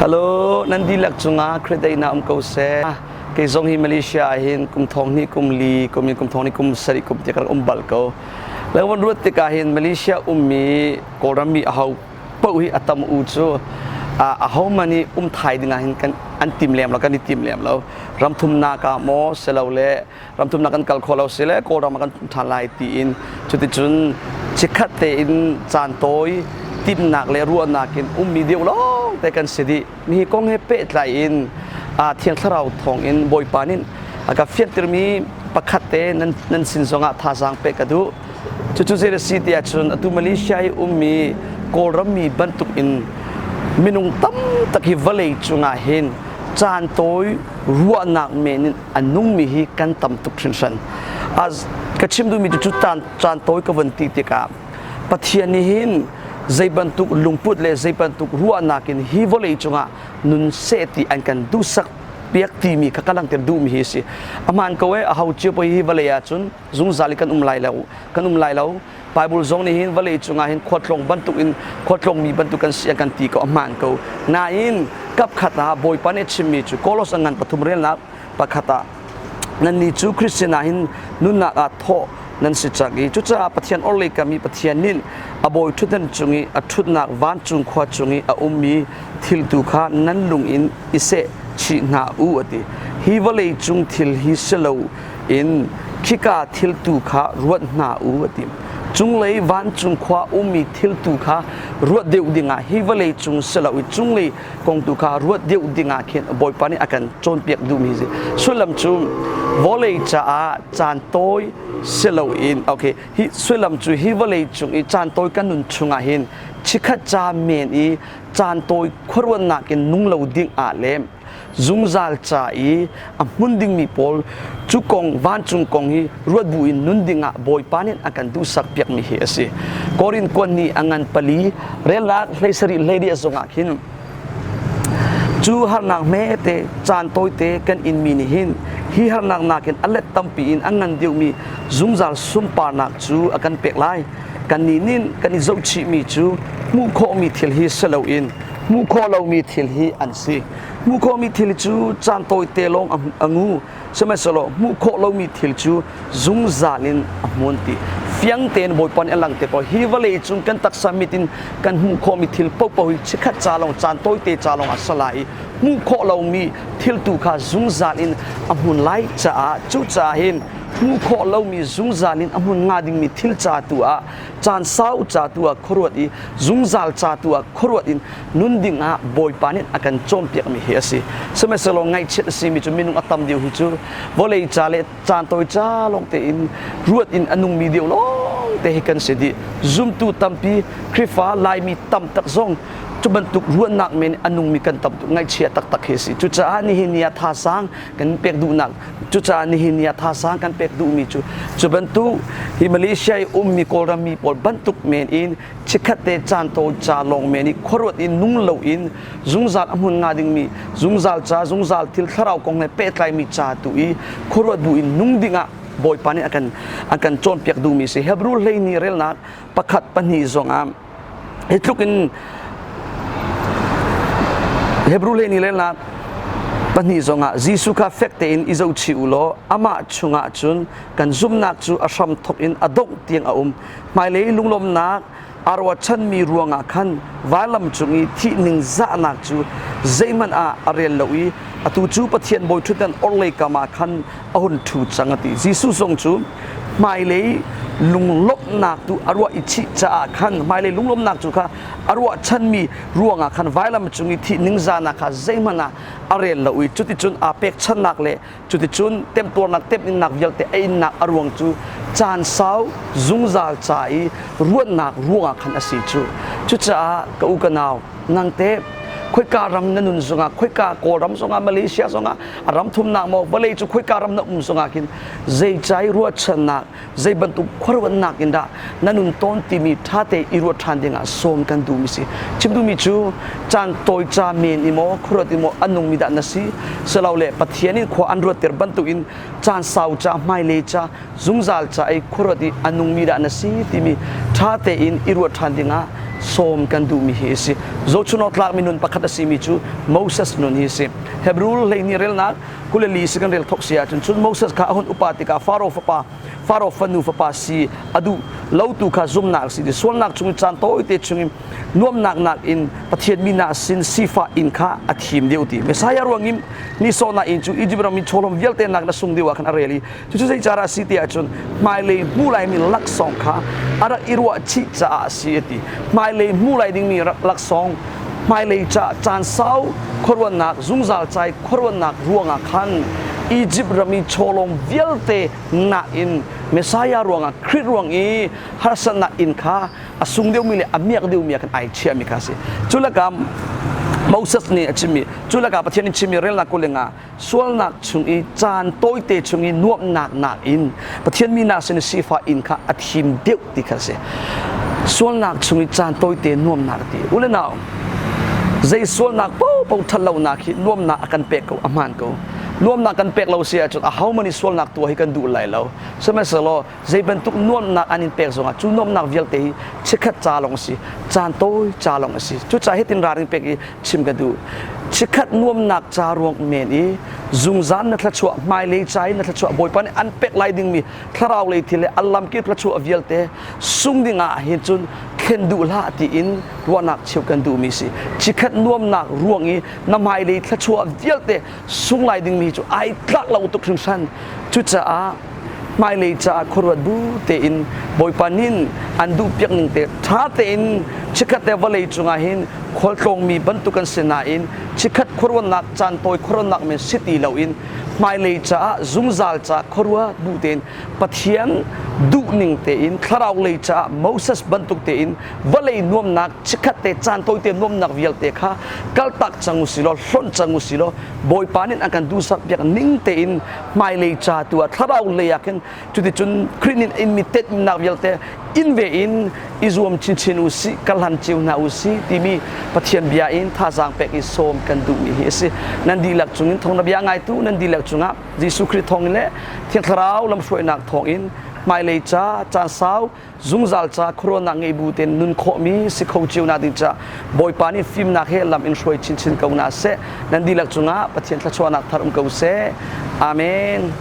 ฮัลโหลนันดีลักจุงาครได้นาเกาเซเกยซงฮิมาเลเซียหินกุมทองนี่กุมลีกุมยินกุมทองนี่กุมสริกุมเจกันบัลเกาแล้ววันรุ่ติกาหินมาเลเซียมีกอรามีอาหูปุ่ยอัตมอูจูอาหูมันนี่ไทยดึงหินกันอันติมเลียมแล้วกันนี่ติมเลียมแล้วรำทุมนากาโมเสลาเล่รำทุมนากันกัลโคลาเสลกอรามากันทลายตีอินจุดที่จุนชิคัตเตอินจานโตยติมนักเลรัวนักินมีเดียวล้อแต่กันสิดีมีกองเฮเปตไลอินเทียงทราวทองอินบอยปานินกับเฟียนตรมีปักขัดเตนันสินสงะท่าสังเปกดูจุดเซรสิติอาชุนตุมาเลเซียมีกอลมีบรรทุกอินมินุงตั้มตะกี้วลีจุงอาหินจานโตยรัวนักเมนินอันนุ่มมีฮีกันตั้มตุกชินชันกระชิมดูมีจุดจานโตยกวันตีติกาปัทยานิหินใจบรรทุกลุงพุดเลยใจบรรทุกรัวนักินฮีวลีจุงอานุนเสติอันกันดูสักเปียกทีมีข้ากำลังเติมดูมีฮิสิอามันก็เว้อาเจียไปฮีวลีอาจุนซุงซาลิกันไลแล้วไบเบิลซงนี่หินวลีจุงอาหินขวดลงบรรทุกอินขวดลงมีบรรทุกกันเสียกันตีก็อามันก็นาอินกับขัดาบอยปานเอชิมิจูโคลอสังกันปฐุมเรียนนักปะขัดานันนี่จูคริสเตียนหินนุนนักอาโทนั่นสิจักอีจุดจะปะเทียนอเลกามีปะเทียนนินอบอยทุดันจุงอีทุดนักวันจุงขวดจุงอีมีทิลตุขานันลุงอินอิเซชินาอูอติฮีวลีจุงทิลฮิสโลอินคิกาทิลตุขารวดนาอูอติจุงเลยวันจุงขวามีทิลตุขารวดเดียวดิ่งาฮีวลีจุงสลาวิจุงเลยกงตุขารวดเดียวดิ่งาเขียนบอยปานี่อากันโจนเปียกดูมีสิสุลัมจุงวอลเลจ่าจานโตยเซลล์อินโอเคฮิสวยลำจุฮิวเลยจุงอีจานโตยกันนุนชุงอาหินชิคัดจาเมนอีจานโตยครวนนักนุ่งเหลาดิ่งอาเลมซุงซาลจ่าอีมุนดิ่งมีพอลจุกงวันจุงกงฮีรวดบุอินนุนดิ่งอาบอยปานินอากันดูสักเปียกมีเฮสิกอรินกวนนี้อังันปลีเรลักเลสริเลดีอสงอาหินจูฮานักเมเตจานโตยเตกันอินมีนิหินฮีฮานักนักอินอัลเลตัมปีอินอังงันเดียวมีซุงซาลซุมปานักจูอากันเปกไลกันนินกันอิโซชิมีจูมูโคมีทิลฮีเซลอินมูโคเรามีทิลฮีอันซีมูโคมีทิลจูจานโตยเตลงอังูใช่ไหมสโลมูโคเรามีทิลจูซุงซาลินอัมวนตีเฟียงเตนบอยปอนเอลังเตปอฮีวเลจุงกันตักสามิตินกันมูโคมีทิลปปหิชิคัดจาลงจานโตยเตจาลงอัสลายมูโคเรามีทิลตูขาซุงซาลินอัมหุนไลจ่าจูจ่าหินมูโคเรามีซุงซาลินอัมหุนงาดิงมีทิลจ่าตัวจานสาวจ่าตัวครวดอีซุงซาลจ่าตัวครวดอินนุนดิงอาบอยปานินอากันโจมเปียกมีเฮสิสมัยสลงไงเช็ดซีมีจุมินุงอัตมเดียวหิจูวอลเลจ่าเลจานโตยจ่าลงเตอินรวดอินอนุงมีเดียวลงเตหิกันเสดีซุมตูตัมปีคริฟ้าลายมีตัมตักซงจุบันตุกรวนนักเมนอนุมีกันตับตุกไงเชียตักเฮสิจุจ้านิหินียท่าสังกันเปียกดูนักจุจ้านิหินียท่าสังกันเปียกดูมีจุบันตุฮิมาเลเซียมีโกรามีปอลบันตุกเมนอินชิคัดเตจานโตจาลงเมนิขรวดอินนุ่งเหลาอินซุงซาลอมุนงาดิงมีซุงซาลจ่าซุงซาลทิลทราวกงในเปตไลมีจ่าตุอีขรวดดูอินนุ่งดิงะบอยปานี่อากันโจนเปียกดูมีสิเฮบรูเลนีเรลนักประคัดปนีซงามเฮตุกินเฮบรูเลนีเรลนักปนีซงาจีสุคาเฟกเตอินอิจาวชิอุโลอามาชุงอาจุนกันซุมนักจูอาชัมทกอินอดงเตียงอาหมายเลยลุงลมนักอารวชันมีรวงอาคันวาลัมจุงอีที่หนึ่งจะนักจูเจมันอาเรียลวีอตูจูปะเทียนบอยทุดันอเลกามาคันอาหุนทูจังติจีสุทรงจูหมายเลยลุงลบนักตูอารวอิชิจะอาคันหมายเลยลุงลบนักจูค่ะอารวชันมีรวงอาคันวาลัมจุงอีที่หนึ่งจะนักค่ะเจมันอาเรียลวีจุดที่จุนอาเป็กชันนักเลยจุดที่จุนเต็มตัวนักเต็มนินักเยลเตไอนักอารวงจูจานสาวซุงซาลใจรวนนักรวงอาคันอสิจูจุดจะกอุกนาวนังเตคุยการำนันุนสงาคุยการโกรำสงามาเลเซียสงารำทุมนักโมวเลยจุคุยการำนักสงากินใจใจรัวชนะใจบรรทุกขรวนนักอินดานันุนต้นที่มีท่าเตอิรัวทันดิงาสมกันดูมิสิชิมดูมิจูจานโตยจาเมนอิโมขรวดอิโมอันนุงมิดานัสิสลาวเล่ปะเทียนินขวอันรัวเตอร์บรรทุกอินจานสาวจาไม่เลจาซุงซาลจาไอขรวดอิอันนุงมิดานัสิที่มีท่าเตอินอิรัวทันดิงา som kan du mi hi si zo chunot lak minun pakhat asimi chu Moses nun hi si Hebrew le ni rel nak kulali si kan rel thok sia chun Moses kha hun upatika Pharaoh fanu fa si adu lautu kha zum nak si sol nak chung chan to ite chung nuam nak in pathian mi na sin sifa in kha athim deuti Messiah ruangim ni so na in chu ijibra mi cholom velte nak na sung dewa khan areli chu sei chara si ti achun mai le mulai mi lak song kha ara irwa chi cha si ti mai le mulai ding mi lak song mai le cha chan sau khorwan nak Zungzal chai khorwan nak ruanga khan Egypt rami cholom velte na in Messiah ruanga Christ ruang i harsan na in kha asung deu mi le amiak deu mi kan ai chia mi kha si chulakam Moses ni achimi chulaka pathian chimi rel na kulenga sual nak chung i chan toite chung i nuam nak in pathian mi na sin sifa in kha athim deu ti kha se sual nak chung i chan toite nuam nak ti ulena zai sual nak po thalau nak hi nuam na akan pe ko aman ko nuam nak kan pek lo sia chut a how many sual nak tu hi kan du lai lo semesalo zai ban tuk nuam nak anin pek zonga chu nuam nak vial te chikhat cha long si chan toi cha long si chu cha hitin raring pek i chim ka du chikhat nuam nak cha ruang men i Zungzal na thachua mai le chai na thachua boy pan an pek lai ding mi tharau le thile alam ki thachua vial te sung dinga hin chun khen du la ti in ruanak cheu kan du mi si chikhat nuam nak ruang i na mai le thachua vial te sung lai ding mi chu ai tlak lau tuk thung san chu cha a mai le cha khorwat bu te in boy panin an du piak ning te tha te in chikhat te vale chunga hin khol tlong mi bantukan sena in chikhat khorwan nak chan toy khorwan nak me city lo in mai le cha Zungzal cha khorwa bu ten pathian du ning te in kharau le cha Moses bantuk te in vale nuam nak chikhat te chan toy te nuam nak vial te kha kal tak changu silo hlon changu silo boy panin akan du sak piak ning te in mai le cha tu kharau le yakin chu ti chun krinin in mitet nak vial te in ve in izuam chin usi kalhan chiu na usi timi pathian bia in tha jang pek i som kan du mi hi si nan di lak chungin thong na bia ngai tu nan di lak chunga Jesu Christ thong le thiang tharau lam soi nak thong in mai le cha chan sau Zungzal cha khorona ngei bu ten nun kho mi si khou chiu na din cha boy pani film na he lam in soi chin kau na se nan di lak chunga pathian thla chwa nak tharum kau se amen